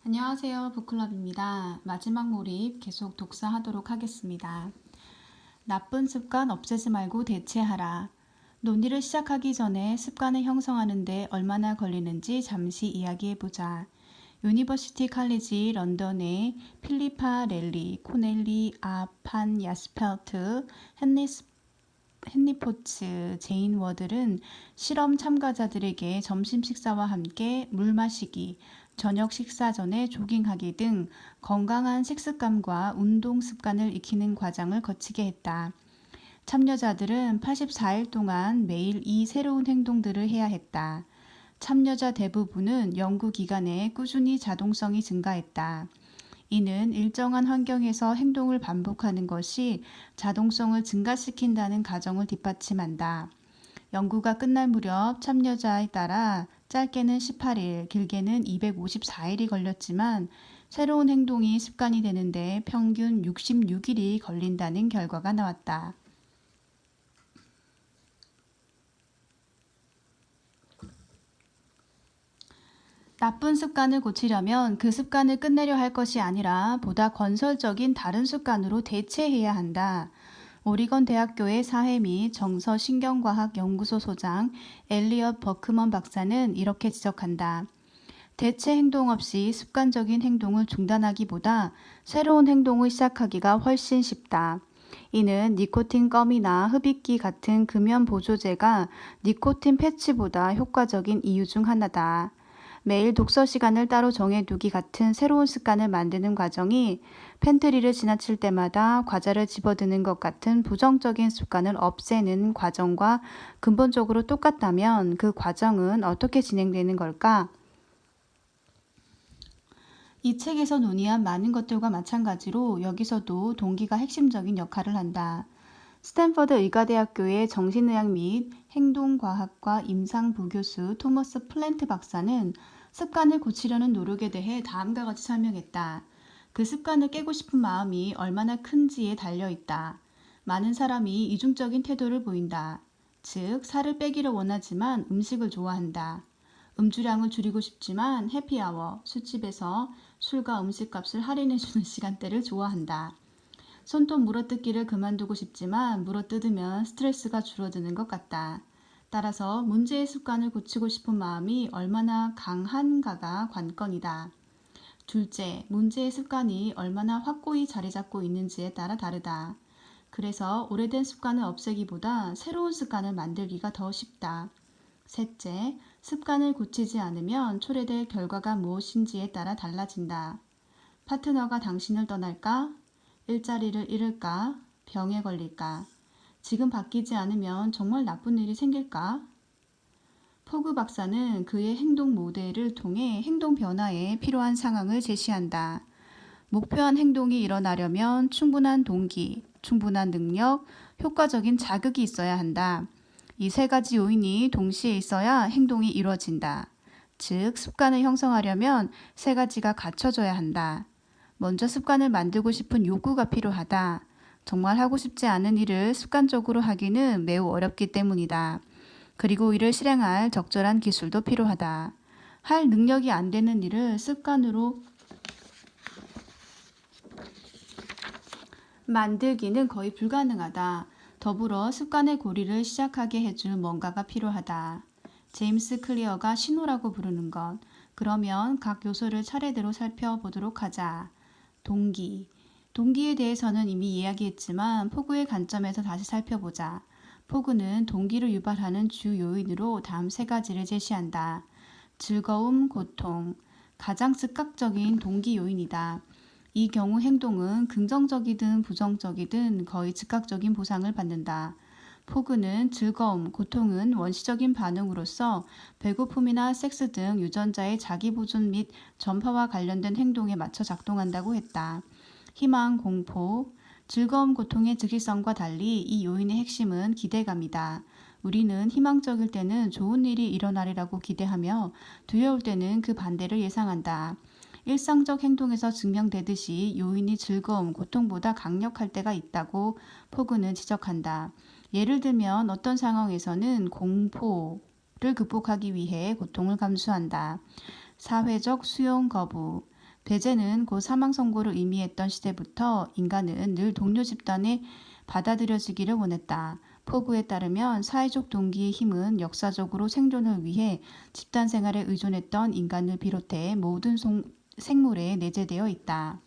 안녕하세요. 북클럽입니다. 마지막 몰입 계속 독서하도록 하겠습니다. 나쁜 습관 없애지 말고 대체하라. 논의를 시작하기 전에 습관을 형성하는데 얼마나 걸리는지 잠시 이야기해보자. 유니버시티 칼리지 런던의 필리파 렐리, 코넬리, 아판 야스펠트, 헨리 포츠, 제인 워들은 실험 참가자들에게 점심 식사와 함께 물 마시기, 저녁 식사 전에 조깅하기 등 건강한 식습관과 운동 습관을 익히는 과정을 거치게 했다. 참여자들은 84일 동안 매일 이 새로운 행동들을 해야 했다. 참여자 대부분은 연구 기간에 꾸준히 자동성이 증가했다. 이는 일정한 환경에서 행동을 반복하는 것이 자동성을 증가시킨다는 가정을 뒷받침한다. 연구가 끝날 무렵 참여자에 따라 짧게는 18일, 길게는 254일이 걸렸지만 새로운 행동이 습관이 되는데 평균 66일이 걸린다는 결과가 나왔다. 나쁜 습관을 고치려면 그 습관을 끝내려 할 것이 아니라 보다 건설적인 다른 습관으로 대체해야 한다. 오리건 대학교의 사회 및 정서 신경과학 연구소 소장 엘리엇 버크먼 박사는 이렇게 지적한다. 대체 행동 없이 습관적인 행동을 중단하기보다 새로운 행동을 시작하기가 훨씬 쉽다. 이는 니코틴 껌이나 흡입기 같은 금연 보조제가 니코틴 패치보다 효과적인 이유 중 하나다. 매일 독서 시간을 따로 정해두기 같은 새로운 습관을 만드는 과정이 팬트리를 지나칠 때마다 과자를 집어드는 것 같은 부정적인 습관을 없애는 과정과 근본적으로 똑같다면 그 과정은 어떻게 진행되는 걸까? 이 책에서 논의한 많은 것들과 마찬가지로 여기서도 동기가 핵심적인 역할을 한다. 스탠퍼드 의과대학교의 정신의학 및 행동과학과 임상부교수 토머스 플랜트 박사는 습관을 고치려는 노력에 대해 다음과 같이 설명했다. 그 습관을 깨고 싶은 마음이 얼마나 큰지에 달려있다. 많은 사람이 이중적인 태도를 보인다. 즉, 살을 빼기를 원하지만 음식을 좋아한다. 음주량을 줄이고 싶지만 해피아워, 술집에서 술과 음식값을 할인해주는 시간대를 좋아한다. 손톱 물어뜯기를 그만두고 싶지만 물어뜯으면 스트레스가 줄어드는 것 같다. 따라서 문제의 습관을 고치고 싶은 마음이 얼마나 강한가가 관건이다. 둘째, 문제의 습관이 얼마나 확고히 자리 잡고 있는지에 따라 다르다. 그래서 오래된 습관을 없애기보다 새로운 습관을 만들기가 더 쉽다. 셋째, 습관을 고치지 않으면 초래될 결과가 무엇인지에 따라 달라진다. 파트너가 당신을 떠날까? 일자리를 잃을까? 병에 걸릴까? 지금 바뀌지 않으면 정말 나쁜 일이 생길까? 포그 박사는 그의 행동 모델을 통해 행동 변화에 필요한 상황을 제시한다. 목표한 행동이 일어나려면 충분한 동기, 충분한 능력, 효과적인 자극이 있어야 한다. 이 세 가지 요인이 동시에 있어야 행동이 이루어진다. 즉, 습관을 형성하려면 세 가지가 갖춰져야 한다. 먼저 습관을 만들고 싶은 욕구가 필요하다. 정말 하고 싶지 않은 일을 습관적으로 하기는 매우 어렵기 때문이다. 그리고 이를 실행할 적절한 기술도 필요하다. 할 능력이 안 되는 일을 습관으로 만들기는 거의 불가능하다. 더불어 습관의 고리를 시작하게 해줄 뭔가가 필요하다. 제임스 클리어가 신호라고 부르는 것. 그러면 각 요소를 차례대로 살펴보도록 하자. 동기. 동기에 대해서는 이미 이야기했지만 포그의 관점에서 다시 살펴보자. 포그는 동기를 유발하는 주 요인으로 다음 세 가지를 제시한다. 즐거움, 고통. 가장 즉각적인 동기 요인이다. 이 경우 행동은 긍정적이든 부정적이든 거의 즉각적인 보상을 받는다. 포그는 즐거움, 고통은 원시적인 반응으로서 배고픔이나 섹스 등 유전자의 자기보존 및 전파와 관련된 행동에 맞춰 작동한다고 했다. 희망, 공포, 즐거움, 고통의 즉시성과 달리 이 요인의 핵심은 기대감이다. 우리는 희망적일 때는 좋은 일이 일어나리라고 기대하며 두려울 때는 그 반대를 예상한다. 일상적 행동에서 증명되듯이 요인이 즐거움, 고통보다 강력할 때가 있다고 포그는 지적한다. 예를 들면 어떤 상황에서는 공포를 극복하기 위해 고통을 감수한다. 사회적 수용 거부. 배제는 곧 사망 선고를 의미했던 시대부터 인간은 늘 동료 집단에 받아들여지기를 원했다. 포그에 따르면 사회적 동기의 힘은 역사적으로 생존을 위해 집단 생활에 의존했던 인간을 비롯해 모든 생물에 내재되어 있다.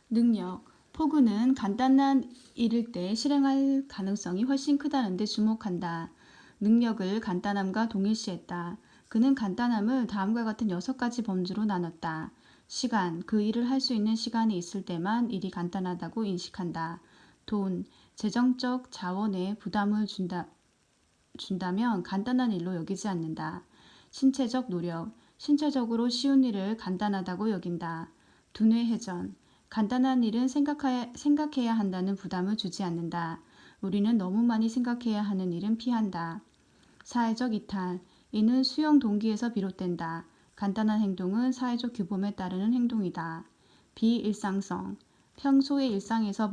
능력. 포그는 간단한 일일 때 실행할 가능성이 훨씬 크다는 데 주목한다. 능력을 간단함과 동일시했다. 그는 간단함을 다음과 같은 6가지 범주로 나눴다. 시간, 그 일을 할 수 있는 시간이 있을 때만 일이 간단하다고 인식한다. 돈, 재정적 자원에 부담을 준다면 간단한 일로 여기지 않는다. 신체적 노력, 신체적으로 쉬운 일을 간단하다고 여긴다. 두뇌 회전, 간단한 일은 생각해야 한다는 부담을 주지 않는다. 우리는 너무 많이 생각해야 하는 일은 피한다. 사회적 이탈, 이는 수용 동기에서 비롯된다. 간단한 행동은 사회적 규범에 따르는 행동이다. 비일상성, 평소의 일상에서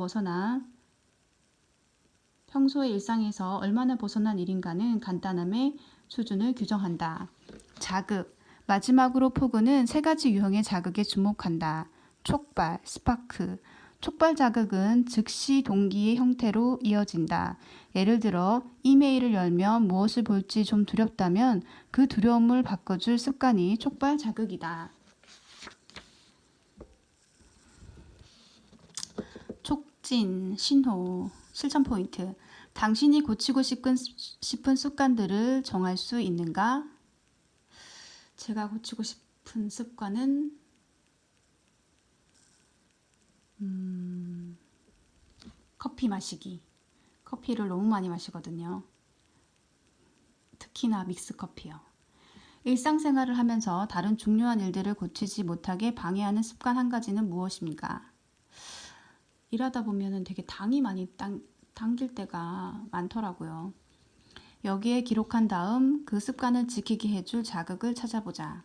얼마나 벗어난 일인가는 간단함의 수준을 규정한다. 자극, 마지막으로 포그는 3가지 유형의 자극에 주목한다. 촉발, 스파크. 촉발 자극은 즉시 동기의 형태로 이어진다. 예를 들어 이메일을 열면 무엇을 볼지 좀 두렵다면 그 두려움을 바꿔줄 습관이 촉발 자극이다. 촉진, 신호, 실천 포인트. 당신이 고치고 싶은 습관들을 정할 수 있는가? 제가 고치고 싶은 습관은 커피 마시기. 커피를 너무 많이 마시거든요. 특히나 믹스커피요. 일상생활을 하면서 다른 중요한 일들을 고치지 못하게 방해하는 습관 한 가지는 무엇입니까? 일하다 보면 되게 당이 많이 당길 때가 많더라고요. 여기에 기록한 다음 그 습관을 지키게 해줄 자극을 찾아보자.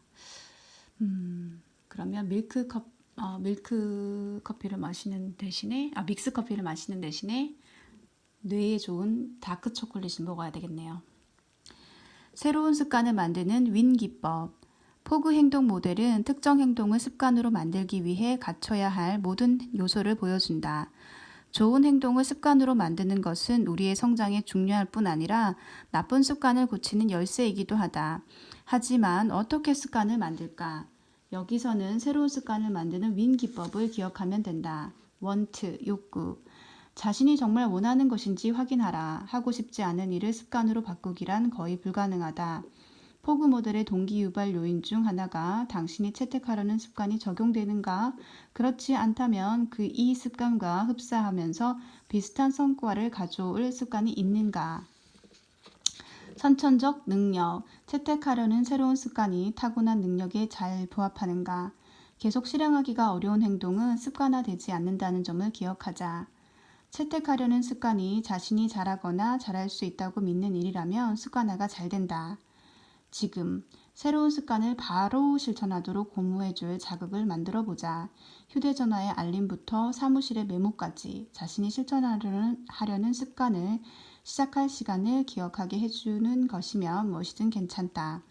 그러면 믹스 커피를 마시는 대신에 뇌에 좋은 다크 초콜릿을 먹어야 되겠네요. 새로운 습관을 만드는 윈 기법. 포그 행동 모델은 특정 행동을 습관으로 만들기 위해 갖춰야 할 모든 요소를 보여준다. 좋은 행동을 습관으로 만드는 것은 우리의 성장에 중요할 뿐 아니라 나쁜 습관을 고치는 열쇠이기도 하다. 하지만 어떻게 습관을 만들까? 여기서는 새로운 습관을 만드는 윈 기법을 기억하면 된다. want, 욕구. 자신이 정말 원하는 것인지 확인하라. 하고 싶지 않은 일을 습관으로 바꾸기란 거의 불가능하다. 포그 모델의 동기 유발 요인 중 하나가 당신이 채택하려는 습관이 적용되는가? 그렇지 않다면 이 습관과 흡사하면서 비슷한 성과를 가져올 습관이 있는가? 선천적 능력, 채택하려는 새로운 습관이 타고난 능력에 잘 부합하는가? 계속 실행하기가 어려운 행동은 습관화되지 않는다는 점을 기억하자. 채택하려는 습관이 자신이 잘하거나 잘할 수 있다고 믿는 일이라면 습관화가 잘 된다. 지금 새로운 습관을 바로 실천하도록 고무해줄 자극을 만들어보자. 휴대전화의 알림부터 사무실의 메모까지 자신이 실천하려는 습관을 시작할 시간을 기억하게 해주는 것이면 무엇이든 괜찮다.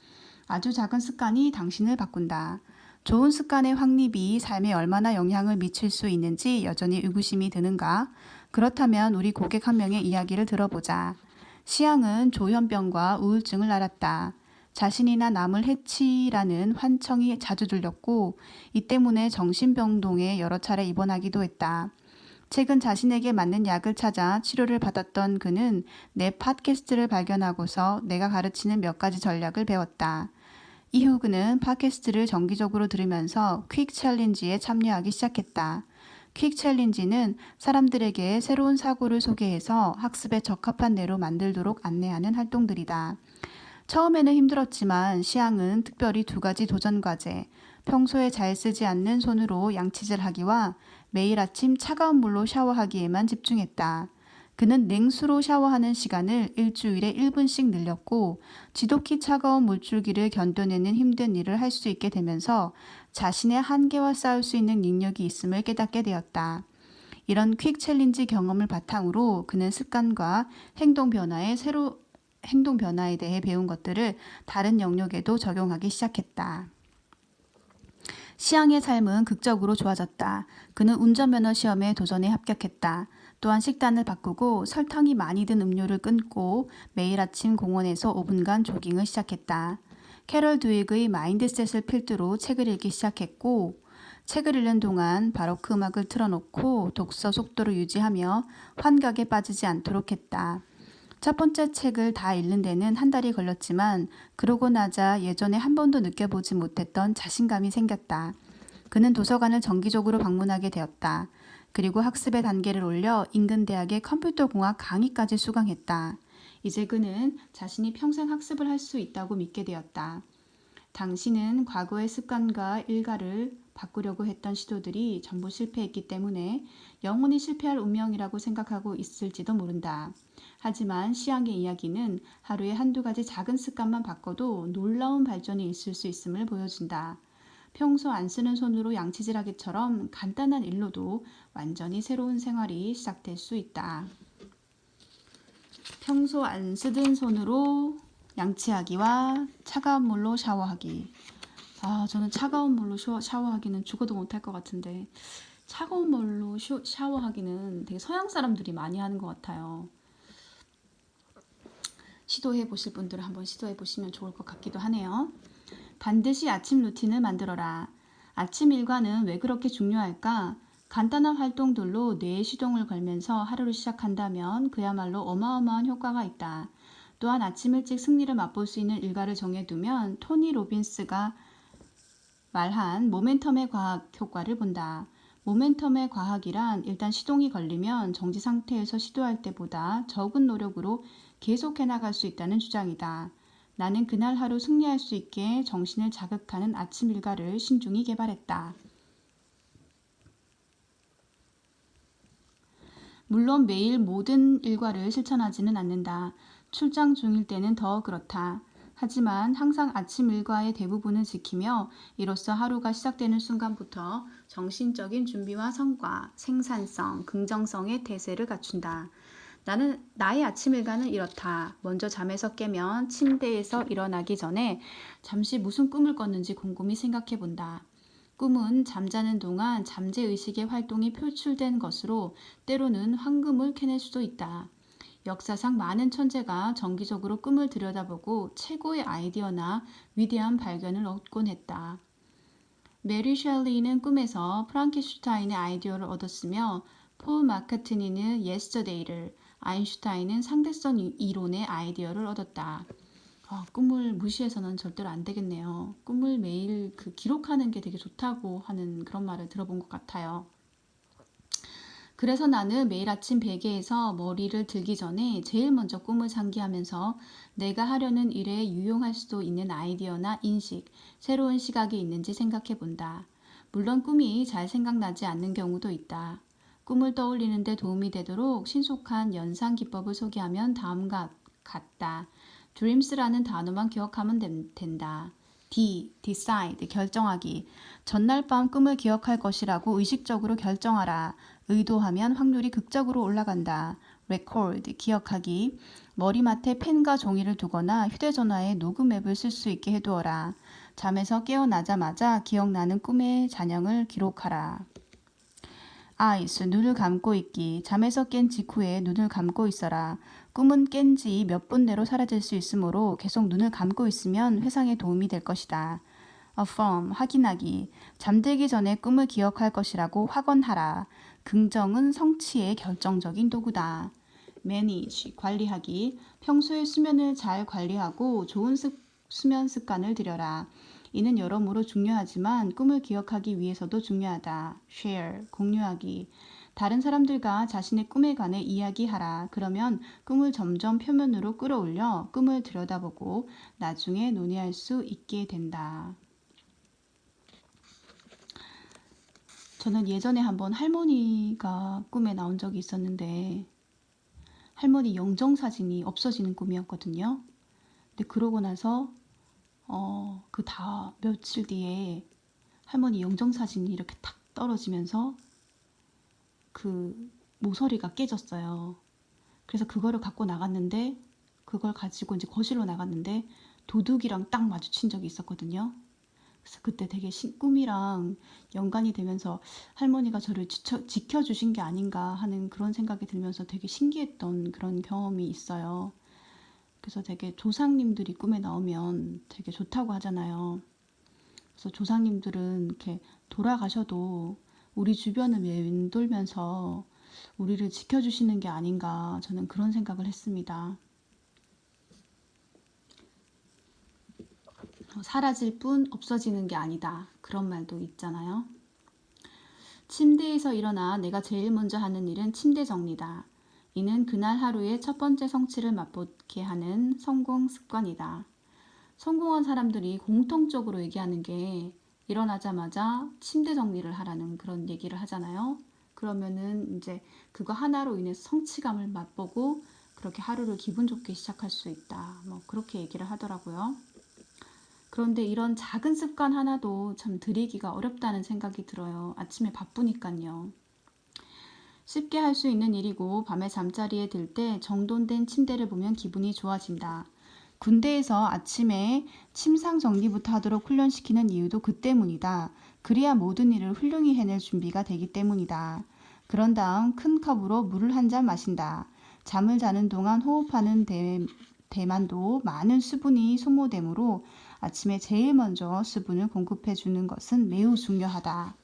아주 작은 습관이 당신을 바꾼다. 좋은 습관의 확립이 삶에 얼마나 영향을 미칠 수 있는지 여전히 의구심이 드는가? 그렇다면 우리 고객 한 명의 이야기를 들어보자. 시앙은 조현병과 우울증을 앓았다. 자신이나 남을 해치라는 환청이 자주 들렸고 이 때문에 정신병동에 여러 차례 입원하기도 했다. 최근 자신에게 맞는 약을 찾아 치료를 받았던 그는 내 팟캐스트를 발견하고서 내가 가르치는 몇 가지 전략을 배웠다. 이후 그는 팟캐스트를 정기적으로 들으면서 퀵 챌린지에 참여하기 시작했다. 퀵 챌린지는 사람들에게 새로운 사고를 소개해서 학습에 적합한 뇌로 만들도록 안내하는 활동들이다. 처음에는 힘들었지만 시앙은 특별히 2가지 도전 과제, 평소에 잘 쓰지 않는 손으로 양치질 하기와 매일 아침 차가운 물로 샤워하기에만 집중했다. 그는 냉수로 샤워하는 시간을 일주일에 1분씩 늘렸고 지독히 차가운 물줄기를 견뎌내는 힘든 일을 할 수 있게 되면서 자신의 한계와 싸울 수 있는 능력이 있음을 깨닫게 되었다. 이런 퀵 챌린지 경험을 바탕으로 그는 습관과 행동 변화에 대해 배운 것들을 다른 영역에도 적용하기 시작했다. 시앙의 삶은 극적으로 좋아졌다. 그는 운전면허 시험에 도전에 합격했다. 또한 식단을 바꾸고 설탕이 많이 든 음료를 끊고 매일 아침 공원에서 5분간 조깅을 시작했다. 캐럴 드윅의 마인드셋을 필두로 책을 읽기 시작했고 책을 읽는 동안 바로크 음악을 틀어놓고 독서 속도를 유지하며 환각에 빠지지 않도록 했다. 첫 번째 책을 다 읽는 데는 한 달이 걸렸지만 그러고 나자 예전에 한 번도 느껴보지 못했던 자신감이 생겼다. 그는 도서관을 정기적으로 방문하게 되었다. 그리고 학습의 단계를 올려 인근 대학의 컴퓨터공학 강의까지 수강했다. 이제 그는 자신이 평생 학습을 할 수 있다고 믿게 되었다. 당신은 과거의 습관과 일가를 바꾸려고 했던 시도들이 전부 실패했기 때문에 영원히 실패할 운명이라고 생각하고 있을지도 모른다. 하지만 시앙의 이야기는 하루에 한두 가지 작은 습관만 바꿔도 놀라운 발전이 있을 수 있음을 보여준다. 평소 안 쓰는 손으로 양치질하기처럼 간단한 일로도 완전히 새로운 생활이 시작될 수 있다. 평소 안 쓰던 손으로 양치하기와 차가운 물로 샤워하기. 저는 차가운 물로 샤워하기는 죽어도 못할 것 같은데 차가운 물로 샤워하기는 되게 서양 사람들이 많이 하는 것 같아요. 시도해 보실 분들은 한번 시도해 보시면 좋을 것 같기도 하네요. 반드시 아침 루틴을 만들어라. 아침 일과는 왜 그렇게 중요할까? 간단한 활동들로 뇌에 시동을 걸면서 하루를 시작한다면 그야말로 어마어마한 효과가 있다. 또한 아침 일찍 승리를 맛볼 수 있는 일과를 정해두면 토니 로빈스가 말한 모멘텀의 과학 효과를 본다. 모멘텀의 과학이란 일단 시동이 걸리면 정지 상태에서 시도할 때보다 적은 노력으로 계속해 나갈 수 있다는 주장이다. 나는 그날 하루 승리할 수 있게 정신을 자극하는 아침 일과를 신중히 개발했다. 물론 매일 모든 일과를 실천하지는 않는다. 출장 중일 때는 더 그렇다. 하지만 항상 아침 일과의 대부분을 지키며 이로써 하루가 시작되는 순간부터 정신적인 준비와 성과, 생산성, 긍정성의 대세를 갖춘다. 나의 아침 일과는 이렇다. 먼저 잠에서 깨면 침대에서 일어나기 전에 잠시 무슨 꿈을 꿨는지 곰곰이 생각해 본다. 꿈은 잠자는 동안 잠재의식의 활동이 표출된 것으로 때로는 황금을 캐낼 수도 있다. 역사상 많은 천재가 정기적으로 꿈을 들여다보고 최고의 아이디어나 위대한 발견을 얻곤 했다. 메리 셸리는 꿈에서 프랑켄슈타인의 아이디어를 얻었으며 폴 마카트니는 예스터데이를, 아인슈타인은 상대성 이론의 아이디어를 얻었다. 꿈을 무시해서는 절대로 안 되겠네요. 꿈을 매일 기록하는 게 되게 좋다고 하는 그런 말을 들어본 것 같아요. 그래서 나는 매일 아침 베개에서 머리를 들기 전에 제일 먼저 꿈을 상기하면서 내가 하려는 일에 유용할 수도 있는 아이디어나 인식, 새로운 시각이 있는지 생각해 본다. 물론 꿈이 잘 생각나지 않는 경우도 있다. 꿈을 떠올리는 데 도움이 되도록 신속한 연상 기법을 소개하면 다음과 같다. dreams라는 단어만 기억하면 된다. decide, 결정하기. 전날 밤 꿈을 기억할 것이라고 의식적으로 결정하라. 의도하면 확률이 극적으로 올라간다. record, 기억하기. 머리맡에 펜과 종이를 두거나 휴대전화에 녹음 앱을 쓸 수 있게 해두어라. 잠에서 깨어나자마자 기억나는 꿈의 잔영을 기록하라. eyes, 눈을 감고 있기. 잠에서 깬 직후에 눈을 감고 있어라. 꿈은 깬 지 몇 분 내로 사라질 수 있으므로 계속 눈을 감고 있으면 회상에 도움이 될 것이다. affirm, 확인하기. 잠들기 전에 꿈을 기억할 것이라고 확언하라. 긍정은 성취의 결정적인 도구다. manage, 관리하기. 평소에 수면을 잘 관리하고 좋은 수면 습관을 들여라. 이는 여러모로 중요하지만 꿈을 기억하기 위해서도 중요하다. share, 공유하기. 다른 사람들과 자신의 꿈에 관해 이야기하라. 그러면 꿈을 점점 표면으로 끌어올려 꿈을 들여다보고 나중에 논의할 수 있게 된다. 저는 예전에 한번 할머니가 꿈에 나온 적이 있었는데 할머니 영정사진이 없어지는 꿈이었거든요. 근데 그러고 나서 며칠 뒤에 할머니 영정사진이 이렇게 탁 떨어지면서 그 모서리가 깨졌어요. 그래서 그거를 갖고 나갔는데 그걸 가지고 이제 거실로 나갔는데 도둑이랑 딱 마주친 적이 있었거든요. 그래서 그때 되게 꿈이랑 연관이 되면서 할머니가 저를 지켜주신 게 아닌가 하는 그런 생각이 들면서 되게 신기했던 그런 경험이 있어요. 그래서 되게 조상님들이 꿈에 나오면 되게 좋다고 하잖아요. 그래서 조상님들은 이렇게 돌아가셔도 우리 주변을 맴돌면서 우리를 지켜주시는 게 아닌가 저는 그런 생각을 했습니다. 사라질 뿐 없어지는 게 아니다. 그런 말도 있잖아요. 침대에서 일어나 내가 제일 먼저 하는 일은 침대 정리다. 이는 그날 하루의 첫 번째 성취를 맛보게 하는 성공 습관이다. 성공한 사람들이 공통적으로 얘기하는 게 일어나자마자 침대 정리를 하라는 그런 얘기를 하잖아요. 그러면은 이제 그거 하나로 인해서 성취감을 맛보고 그렇게 하루를 기분 좋게 시작할 수 있다. 뭐 그렇게 얘기를 하더라고요. 그런데 이런 작은 습관 하나도 참 들이기가 어렵다는 생각이 들어요. 아침에 바쁘니까요. 쉽게 할 수 있는 일이고 밤에 잠자리에 들 때 정돈된 침대를 보면 기분이 좋아진다. 군대에서 아침에 침상 정리부터 하도록 훈련시키는 이유도 그 때문이다. 그래야 모든 일을 훌륭히 해낼 준비가 되기 때문이다. 그런 다음 큰 컵으로 물을 한 잔 마신다. 잠을 자는 동안 호흡하는 대만도 많은 수분이 소모되므로 아침에 제일 먼저 수분을 공급해 주는 것은 매우 중요하다.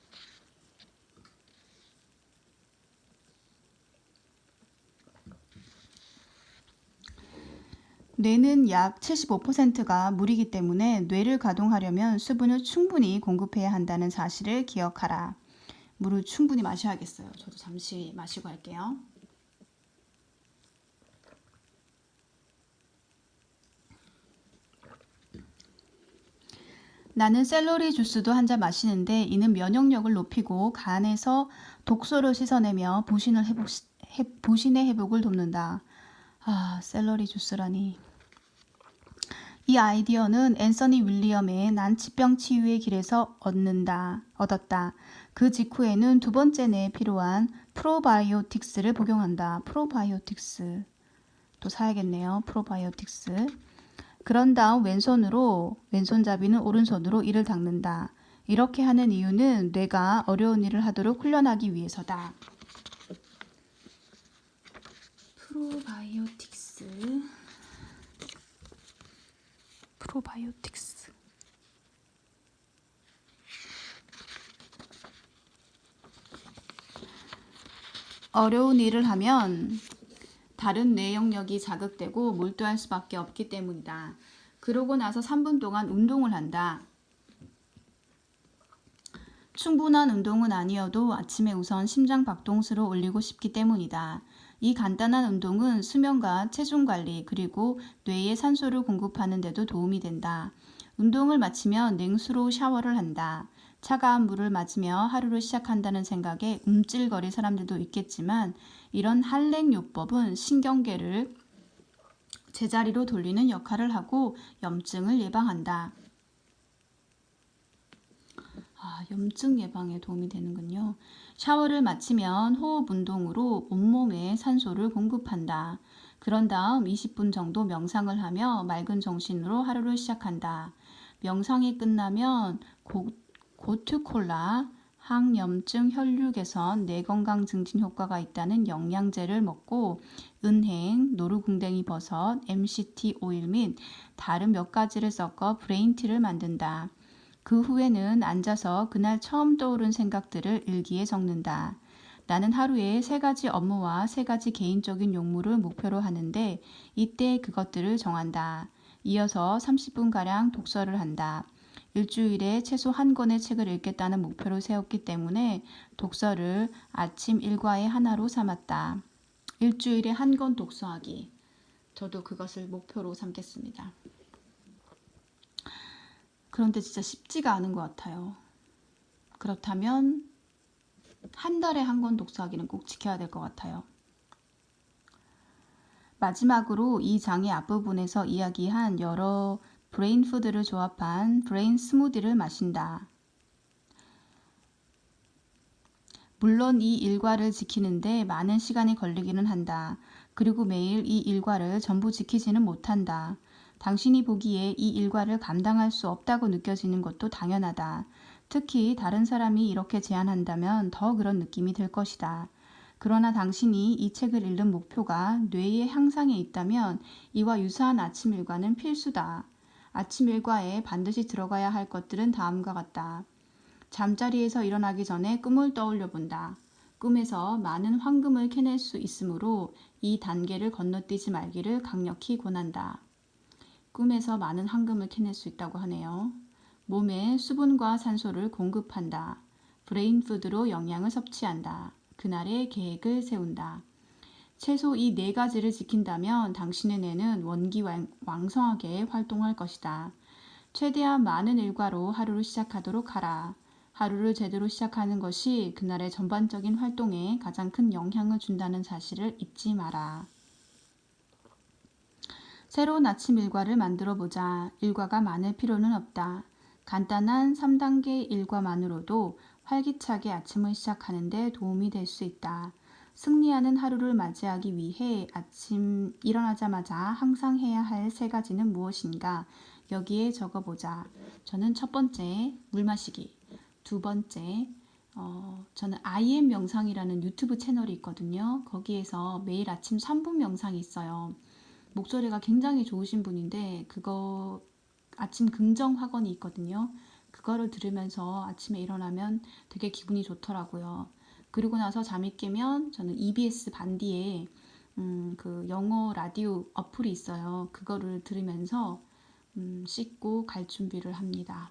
뇌는 약 75%가 물이기 때문에 뇌를 가동하려면 수분을 충분히 공급해야 한다는 사실을 기억하라. 물을 충분히 마셔야겠어요. 저도 잠시 마시고 할게요. 나는 샐러리 주스도 한 잔 마시는데 이는 면역력을 높이고 간에서 독소를 씻어내며 부신의 회복을 돕는다. 샐러리 주스라니. 이 아이디어는 앤서니 윌리엄의 난치병 치유의 길에서 얻었다. 그 직후에는 두 번째 뇌에 필요한 프로바이오틱스를 복용한다. 프로바이오틱스. 또 사야겠네요. 프로바이오틱스. 그런 다음 왼손잡이는 오른손으로 이를 닦는다. 이렇게 하는 이유는 뇌가 어려운 일을 하도록 훈련하기 위해서다. 프로바이오틱스. 어려운 일을 하면 다른 뇌 영역이 자극되고 몰두할 수밖에 없기 때문이다. 그러고 나서 3분 동안 운동을 한다. 충분한 운동은 아니어도 아침에 우선 심장 박동수를 올리고 싶기 때문이다. 이 간단한 운동은 수면과 체중 관리 그리고 뇌에 산소를 공급하는 데도 도움이 된다. 운동을 마치면 냉수로 샤워를 한다. 차가운 물을 맞으며 하루를 시작한다는 생각에 움찔거릴 사람들도 있겠지만 이런 한랭요법은 신경계를 제자리로 돌리는 역할을 하고 염증을 예방한다. 염증 예방에 도움이 되는군요. 샤워를 마치면 호흡 운동으로 온몸에 산소를 공급한다. 그런 다음 20분 정도 명상을 하며 맑은 정신으로 하루를 시작한다. 명상이 끝나면 고투콜라, 항염증 혈류 개선, 뇌 건강 증진 효과가 있다는 영양제를 먹고 은행, 노루궁뎅이 버섯, MCT 오일 및 다른 몇 가지를 섞어 브레인티를 만든다. 그 후에는 앉아서 그날 처음 떠오른 생각들을 일기에 적는다. 나는 하루에 3가지 업무와 3가지 개인적인 욕구를 목표로 하는데 이때 그것들을 정한다. 이어서 30분가량 독서를 한다. 일주일에 최소 1권의 책을 읽겠다는 목표를 세웠기 때문에 독서를 아침 일과의 하나로 삼았다. 일주일에 1권 독서하기. 저도 그것을 목표로 삼겠습니다. 그런데 진짜 쉽지가 않은 것 같아요. 그렇다면 한 달에 1권 독서하기는 꼭 지켜야 될 것 같아요. 마지막으로 이 장의 앞부분에서 이야기한 여러 브레인푸드를 조합한 브레인 스무디를 마신다. 물론 이 일과를 지키는데 많은 시간이 걸리기는 한다. 그리고 매일 이 일과를 전부 지키지는 못한다. 당신이 보기에 이 일과를 감당할 수 없다고 느껴지는 것도 당연하다. 특히 다른 사람이 이렇게 제안한다면 더 그런 느낌이 들 것이다. 그러나 당신이 이 책을 읽는 목표가 뇌의 향상에 있다면 이와 유사한 아침 일과는 필수다. 아침 일과에 반드시 들어가야 할 것들은 다음과 같다. 잠자리에서 일어나기 전에 꿈을 떠올려 본다. 꿈에서 많은 황금을 캐낼 수 있으므로 이 단계를 건너뛰지 말기를 강력히 권한다. 꿈에서 많은 황금을 캐낼 수 있다고 하네요. 몸에 수분과 산소를 공급한다. 브레인푸드로 영양을 섭취한다. 그날의 계획을 세운다. 최소 이 4가지를 지킨다면 당신의 뇌는 원기왕성하게 활동할 것이다. 최대한 많은 일과로 하루를 시작하도록 하라. 하루를 제대로 시작하는 것이 그날의 전반적인 활동에 가장 큰 영향을 준다는 사실을 잊지 마라. 새로운 아침 일과를 만들어 보자. 일과가 많을 필요는 없다. 간단한 3단계 일과만으로도 활기차게 아침을 시작하는 데 도움이 될 수 있다. 승리하는 하루를 맞이하기 위해 아침 일어나자마자 항상 해야 할 3가지는 무엇인가? 여기에 적어보자. 저는 첫 번째, 물 마시기. 두 번째, 저는 IM 명상이라는 유튜브 채널이 있거든요. 거기에서 매일 아침 3분 명상이 있어요. 목소리가 굉장히 좋으신 분인데 그거 아침 긍정 학원이 있거든요. 그거를 들으면서 아침에 일어나면 되게 기분이 좋더라고요. 그리고 나서 잠이 깨면 저는 EBS 반디에 그 영어 라디오 어플이 있어요. 그거를 들으면서 씻고 갈 준비를 합니다.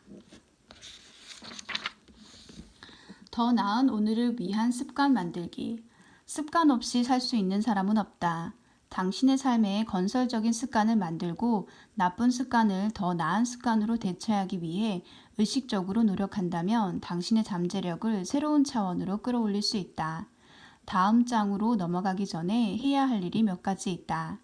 더 나은 오늘을 위한 습관 만들기. 습관 없이 살 수 있는 사람은 없다. 당신의 삶에 건설적인 습관을 만들고 나쁜 습관을 더 나은 습관으로 대체하기 위해 의식적으로 노력한다면 당신의 잠재력을 새로운 차원으로 끌어올릴 수 있다. 다음 장으로 넘어가기 전에 해야 할 일이 몇 가지 있다.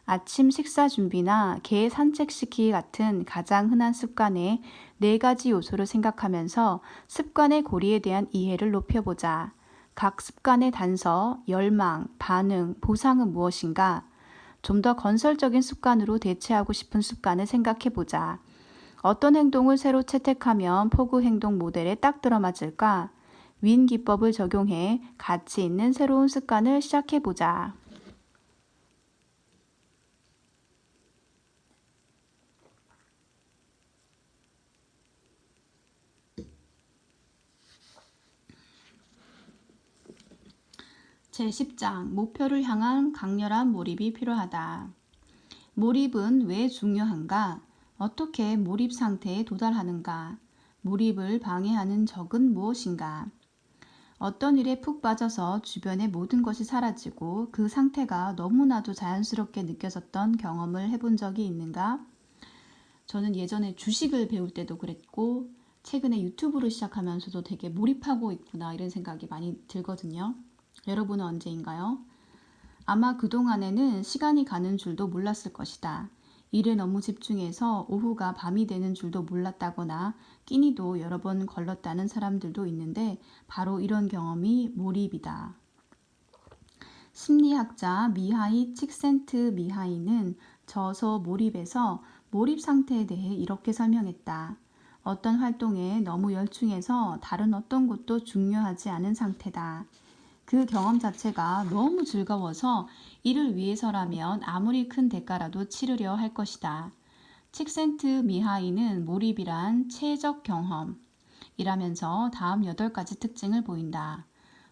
아침 식사 준비나 개 산책시키기 같은 가장 흔한 습관의 4가지 요소를 생각하면서 습관의 고리에 대한 이해를 높여보자. 각 습관의 단서, 열망, 반응, 보상은 무엇인가? 좀 더 건설적인 습관으로 대체하고 싶은 습관을 생각해보자. 어떤 행동을 새로 채택하면 포구 행동 모델에 딱 들어맞을까? 윈 기법을 적용해 가치 있는 새로운 습관을 시작해보자. 제10장 목표를 향한 강렬한 몰입이 필요하다. 몰입은 왜 중요한가? 어떻게 몰입 상태에 도달하는가? 몰입을 방해하는 적은 무엇인가? 어떤 일에 푹 빠져서 주변의 모든 것이 사라지고 그 상태가 너무나도 자연스럽게 느껴졌던 경험을 해본 적이 있는가? 저는 예전에 주식을 배울 때도 그랬고 최근에 유튜브를 시작하면서도 되게 몰입하고 있구나 이런 생각이 많이 들거든요. 여러분은 언제인가요? 아마 그동안에는 시간이 가는 줄도 몰랐을 것이다. 일에 너무 집중해서 오후가 밤이 되는 줄도 몰랐다거나 끼니도 여러 번 걸렀다는 사람들도 있는데 바로 이런 경험이 몰입이다. 심리학자 미하이 칙센트미하이는 저서 몰입에서 몰입 상태에 대해 이렇게 설명했다. 어떤 활동에 너무 열중해서 다른 어떤 것도 중요하지 않은 상태다. 그 경험 자체가 너무 즐거워서 이를 위해서라면 아무리 큰 대가라도 치르려 할 것이다. 칙센트미하이는 몰입이란 체적 경험이라면서 다음 8가지 특징을 보인다.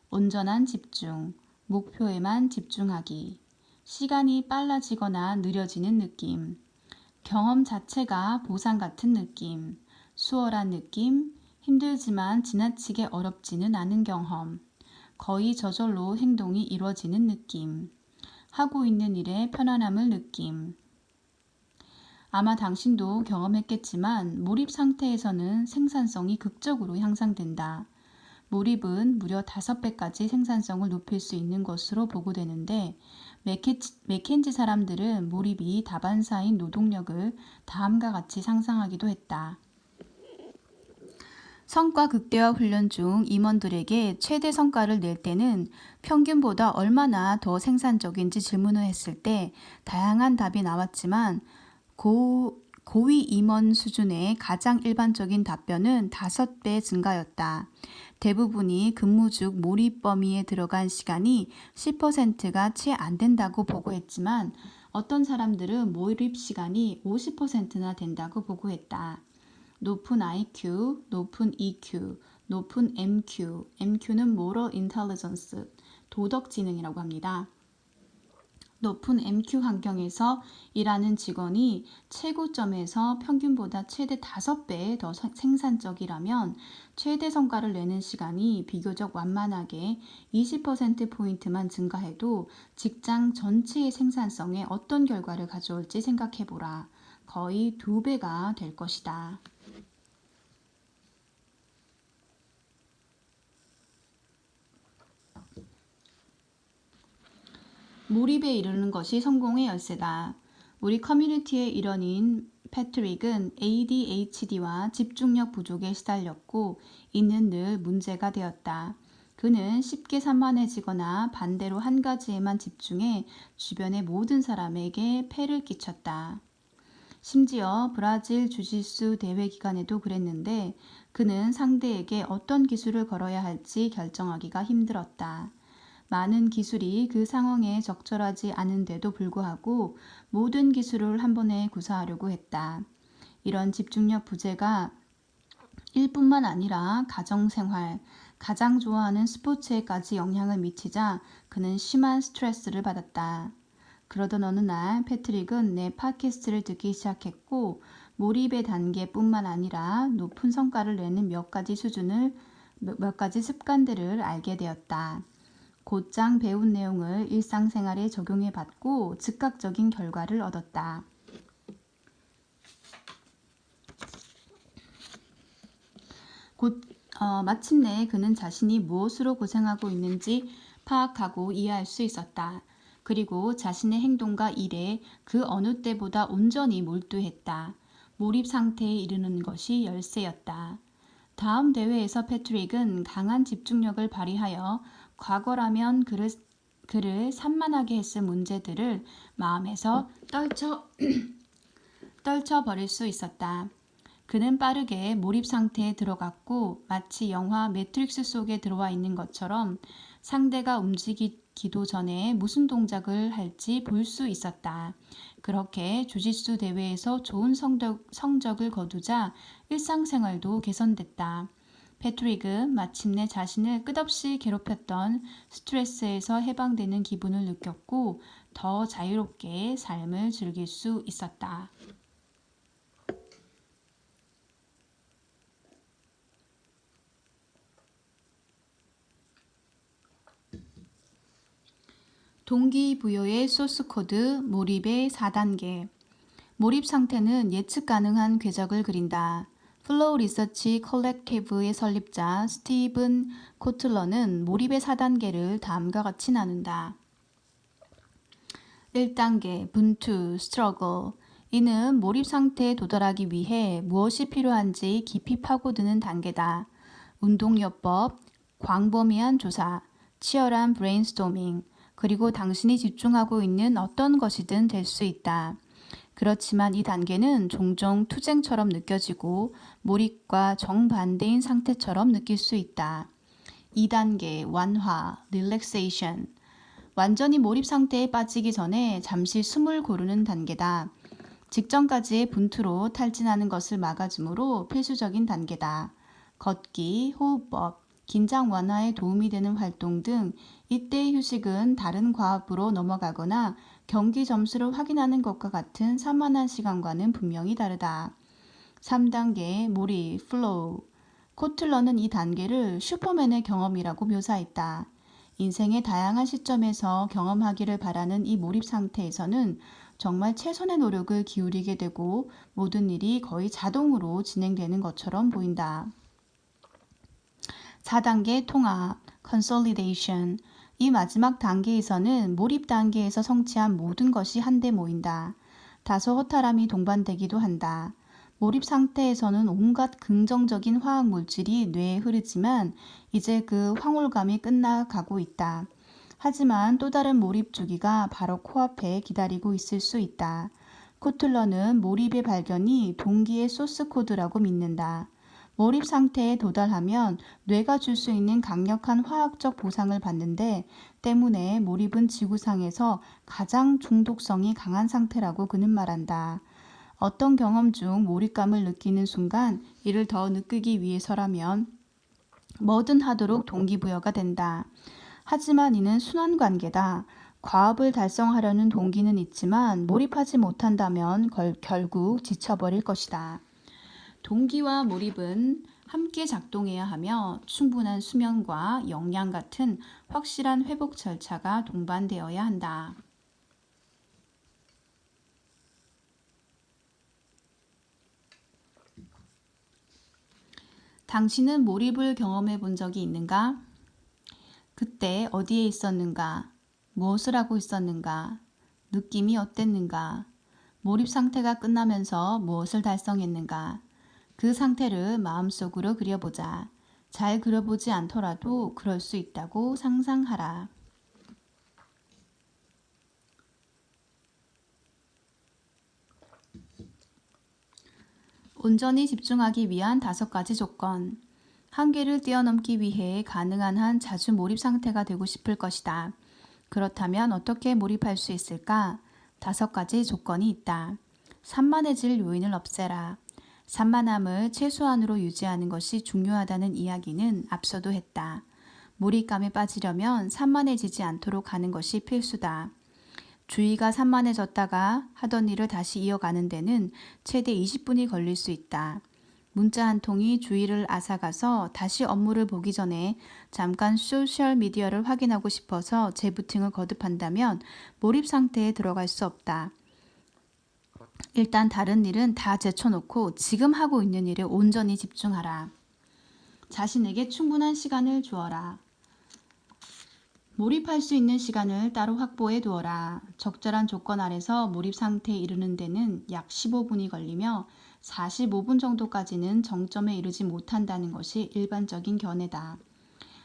온전한 집중, 목표에만 집중하기, 시간이 빨라지거나 느려지는 느낌, 경험 자체가 보상 같은 느낌, 수월한 느낌, 힘들지만 지나치게 어렵지는 않은 경험, 거의 저절로 행동이 이루어지는 느낌, 하고 있는 일에 편안함을 느낌. 아마 당신도 경험했겠지만 몰입 상태에서는 생산성이 극적으로 향상된다. 몰입은 무려 5배까지 생산성을 높일 수 있는 것으로 보고되는데 맥켄지 사람들은 몰입이 다반사인 노동력을 다음과 같이 상상하기도 했다. 성과 극대화 훈련 중 임원들에게 최대 성과를 낼 때는 평균보다 얼마나 더 생산적인지 질문을 했을 때 다양한 답이 나왔지만 고위 임원 수준의 가장 일반적인 답변은 5배 증가였다. 대부분이 근무 중 몰입 범위에 들어간 시간이 10%가 채 안 된다고 보고했지만 어떤 사람들은 몰입 시간이 50%나 된다고 보고했다. 높은 IQ, 높은 EQ, 높은 MQ, MQ는 Moral Intelligence, 도덕 지능이라고 합니다. 높은 MQ 환경에서 일하는 직원이 최고점에서 평균보다 최대 5배 더 생산적이라면 최대 성과를 내는 시간이 비교적 완만하게 20%포인트만 증가해도 직장 전체의 생산성에 어떤 결과를 가져올지 생각해보라. 거의 2배가 될 것이다. 몰입에 이르는 것이 성공의 열쇠다. 우리 커뮤니티의 일원인 패트릭은 ADHD와 집중력 부족에 시달렸고 이는 늘 문제가 되었다. 그는 쉽게 산만해지거나 반대로 한 가지에만 집중해 주변의 모든 사람에게 폐를 끼쳤다. 심지어 브라질 주짓수 대회 기간에도 그랬는데 그는 상대에게 어떤 기술을 걸어야 할지 결정하기가 힘들었다. 많은 기술이 그 상황에 적절하지 않은데도 불구하고 모든 기술을 한 번에 구사하려고 했다. 이런 집중력 부재가 일뿐만 아니라 가정생활, 가장 좋아하는 스포츠에까지 영향을 미치자 그는 심한 스트레스를 받았다. 그러던 어느 날 패트릭은 내 팟캐스트를 듣기 시작했고 몰입의 단계뿐만 아니라 높은 성과를 내는 몇 가지 습관들을 알게 되었다. 곧장 배운 내용을 일상생활에 적용해 봤고 즉각적인 결과를 얻었다. 마침내 그는 자신이 무엇으로 고생하고 있는지 파악하고 이해할 수 있었다. 그리고 자신의 행동과 일에 그 어느 때보다 온전히 몰두했다. 몰입 상태에 이르는 것이 열쇠였다. 다음 대회에서 패트릭은 강한 집중력을 발휘하여 과거라면 그를 산만하게 했을 문제들을 마음에서 떨쳐버릴 수 있었다. 그는 빠르게 몰입 상태에 들어갔고 마치 영화 매트릭스 속에 들어와 있는 것처럼 상대가 움직이기도 전에 무슨 동작을 할지 볼 수 있었다. 그렇게 주짓수 대회에서 좋은 성적을 거두자 일상생활도 개선됐다. 패트릭은 마침내 자신을 끝없이 괴롭혔던 스트레스에서 해방되는 기분을 느꼈고 더 자유롭게 삶을 즐길 수 있었다. 동기부여의 소스코드, 몰입의 4단계. 몰입 상태는 예측 가능한 궤적을 그린다. 플로우 리서치 컬렉티브의 설립자 스티븐 코틀러는 몰입의 4단계를 다음과 같이 나눈다. 1단계, 분투, 스트러글. 이는 몰입 상태에 도달하기 위해 무엇이 필요한지 깊이 파고드는 단계다. 운동요법, 광범위한 조사, 치열한 브레인스토밍, 그리고 당신이 집중하고 있는 어떤 것이든 될 수 있다. 그렇지만 이 단계는 종종 투쟁처럼 느껴지고 몰입과 정반대인 상태처럼 느낄 수 있다. 2단계 완화, 릴렉세이션. 완전히 몰입 상태에 빠지기 전에 잠시 숨을 고르는 단계다. 직전까지의 분투로 탈진하는 것을 막아주므로 필수적인 단계다. 걷기, 호흡법, 긴장 완화에 도움이 되는 활동 등 이때의 휴식은 다른 과업으로 넘어가거나 경기 점수를 확인하는 것과 같은 산만한 시간과는 분명히 다르다. 3단계 몰입, 플로우. 코틀러는 이 단계를 슈퍼맨의 경험이라고 묘사했다. 인생의 다양한 시점에서 경험하기를 바라는 이 몰입 상태에서는 정말 최선의 노력을 기울이게 되고 모든 일이 거의 자동으로 진행되는 것처럼 보인다. 4단계 통합, consolidation. 이 마지막 단계에서는 몰입 단계에서 성취한 모든 것이 한데 모인다. 다소 허탈함이 동반되기도 한다. 몰입 상태에서는 온갖 긍정적인 화학 물질이 뇌에 흐르지만 이제 그 황홀감이 끝나가고 있다. 하지만 또 다른 몰입 주기가 바로 코앞에 기다리고 있을 수 있다. 코틀러는 몰입의 발견이 동기의 소스 코드라고 믿는다. 몰입 상태에 도달하면 뇌가 줄 수 있는 강력한 화학적 보상을 받는데 때문에 몰입은 지구상에서 가장 중독성이 강한 상태라고 그는 말한다. 어떤 경험 중 몰입감을 느끼는 순간 이를 더 느끼기 위해서라면 뭐든 하도록 동기부여가 된다. 하지만 이는 순환관계다. 과업을 달성하려는 동기는 있지만 몰입하지 못한다면 결국 지쳐버릴 것이다. 동기와 몰입은 함께 작동해야 하며 충분한 수면과 영양 같은 확실한 회복 절차가 동반되어야 한다. 당신은 몰입을 경험해 본 적이 있는가? 그때 어디에 있었는가? 무엇을 하고 있었는가? 느낌이 어땠는가? 몰입 상태가 끝나면서 무엇을 달성했는가? 그 상태를 마음속으로 그려보자. 잘 그려보지 않더라도 그럴 수 있다고 상상하라. 온전히 집중하기 위한 5가지 조건. 한계를 뛰어넘기 위해 가능한 한 자주 몰입 상태가 되고 싶을 것이다. 그렇다면 어떻게 몰입할 수 있을까? 5가지 조건이 있다. 산만해질 요인을 없애라. 산만함을 최소한으로 유지하는 것이 중요하다는 이야기는 앞서도 했다. 몰입감에 빠지려면 산만해지지 않도록 하는 것이 필수다. 주의가 산만해졌다가 하던 일을 다시 이어가는 데는 최대 20분이 걸릴 수 있다. 문자 한 통이 주의를 앗아가서 다시 업무를 보기 전에 잠깐 소셜미디어를 확인하고 싶어서 재부팅을 거듭한다면 몰입 상태에 들어갈 수 없다. 일단 다른 일은 다 제쳐놓고 지금 하고 있는 일에 온전히 집중하라. 자신에게 충분한 시간을 주어라. 몰입할 수 있는 시간을 따로 확보해 두어라. 적절한 조건 아래서 몰입 상태에 이르는 데는 약 15분이 걸리며 45분 정도까지는 정점에 이르지 못한다는 것이 일반적인 견해다.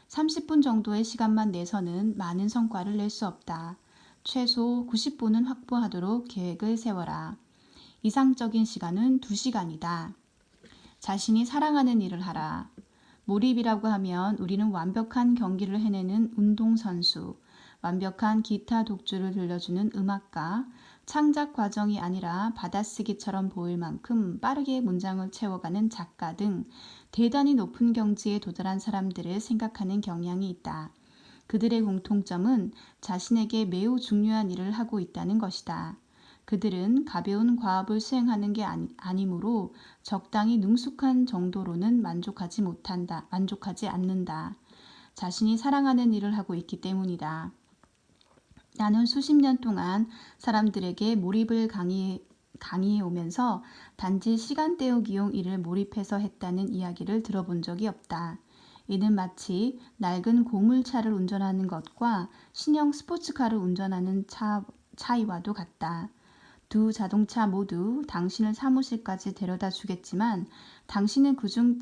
30분 정도의 시간만 내서는 많은 성과를 낼 수 없다. 최소 90분은 확보하도록 계획을 세워라. 이상적인 시간은 2시간이다. 자신이 사랑하는 일을 하라. 몰입이라고 하면 우리는 완벽한 경기를 해내는 운동선수, 완벽한 기타 독주를 들려주는 음악가, 창작 과정이 아니라 받아쓰기처럼 보일 만큼 빠르게 문장을 채워가는 작가 등 대단히 높은 경지에 도달한 사람들을 생각하는 경향이 있다. 그들의 공통점은 자신에게 매우 중요한 일을 하고 있다는 것이다. 그들은 가벼운 과업을 수행하는 게 아니므로 적당히 능숙한 정도로는 만족하지 않는다. 자신이 사랑하는 일을 하고 있기 때문이다. 나는 수십 년 동안 사람들에게 몰입을 강의해 오면서 단지 시간 때우기용 일을 몰입해서 했다는 이야기를 들어본 적이 없다. 이는 마치 낡은 고물차를 운전하는 것과 신형 스포츠카를 운전하는 차이와도 같다. 두 자동차 모두 당신을 사무실까지 데려다 주겠지만 당신은 그중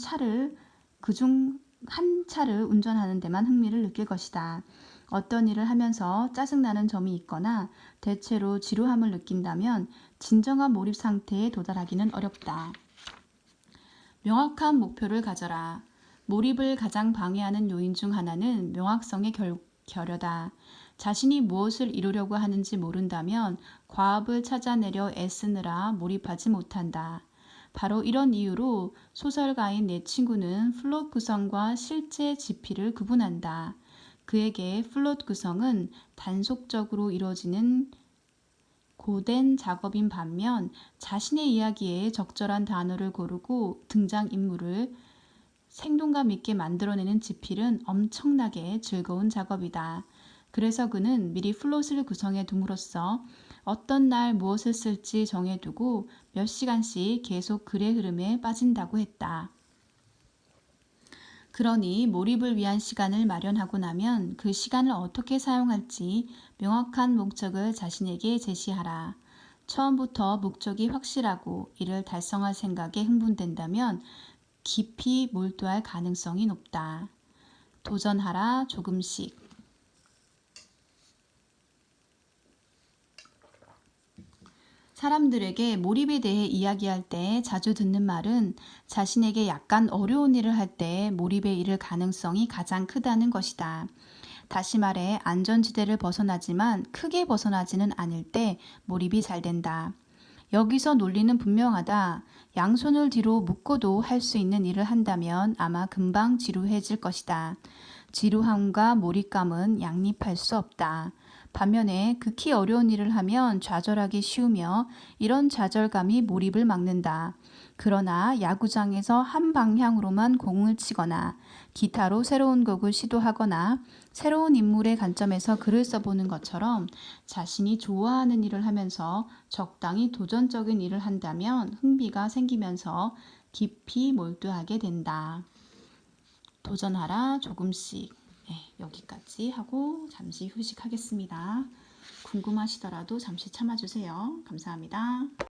한 차를 운전하는 데만 흥미를 느낄 것이다. 어떤 일을 하면서 짜증나는 점이 있거나 대체로 지루함을 느낀다면 진정한 몰입 상태에 도달하기는 어렵다. 명확한 목표를 가져라. 몰입을 가장 방해하는 요인 중 하나는 명확성의 결여다. 자신이 무엇을 이루려고 하는지 모른다면 과업을 찾아내려 애쓰느라 몰입하지 못한다. 바로 이런 이유로 소설가인 내 친구는 플롯 구성과 실제 지피를 구분한다. 그에게 플롯 구성은 단속적으로 이루어지는 고된 작업인 반면 자신의 이야기에 적절한 단어를 고르고 등장인물을 생동감 있게 만들어내는 지필은 엄청나게 즐거운 작업이다. 그래서 그는 미리 플롯을 구성해 둠으로써 어떤 날 무엇을 쓸지 정해두고 몇 시간씩 계속 글의 흐름에 빠진다고 했다. 그러니 몰입을 위한 시간을 마련하고 나면 그 시간을 어떻게 사용할지 명확한 목적을 자신에게 제시하라. 처음부터 목적이 확실하고 이를 달성할 생각에 흥분된다면 깊이 몰두할 가능성이 높다. 도전하라 조금씩. 사람들에게 몰입에 대해 이야기할 때 자주 듣는 말은 자신에게 약간 어려운 일을 할 때 몰입에 이를 가능성이 가장 크다는 것이다. 다시 말해 안전지대를 벗어나지만 크게 벗어나지는 않을 때 몰입이 잘 된다. 여기서 논리는 분명하다. 양손을 뒤로 묶어도 할 수 있는 일을 한다면 아마 금방 지루해질 것이다. 지루함과 몰입감은 양립할 수 없다. 반면에 극히 어려운 일을 하면 좌절하기 쉬우며 이런 좌절감이 몰입을 막는다. 그러나 야구장에서 한 방향으로만 공을 치거나 기타로 새로운 곡을 시도하거나 새로운 인물의 관점에서 글을 써보는 것처럼 자신이 좋아하는 일을 하면서 적당히 도전적인 일을 한다면 흥미가 생기면서 깊이 몰두하게 된다. 도전하라 조금씩. 네, 여기까지 하고 잠시 휴식하겠습니다. 궁금하시더라도 잠시 참아주세요. 감사합니다.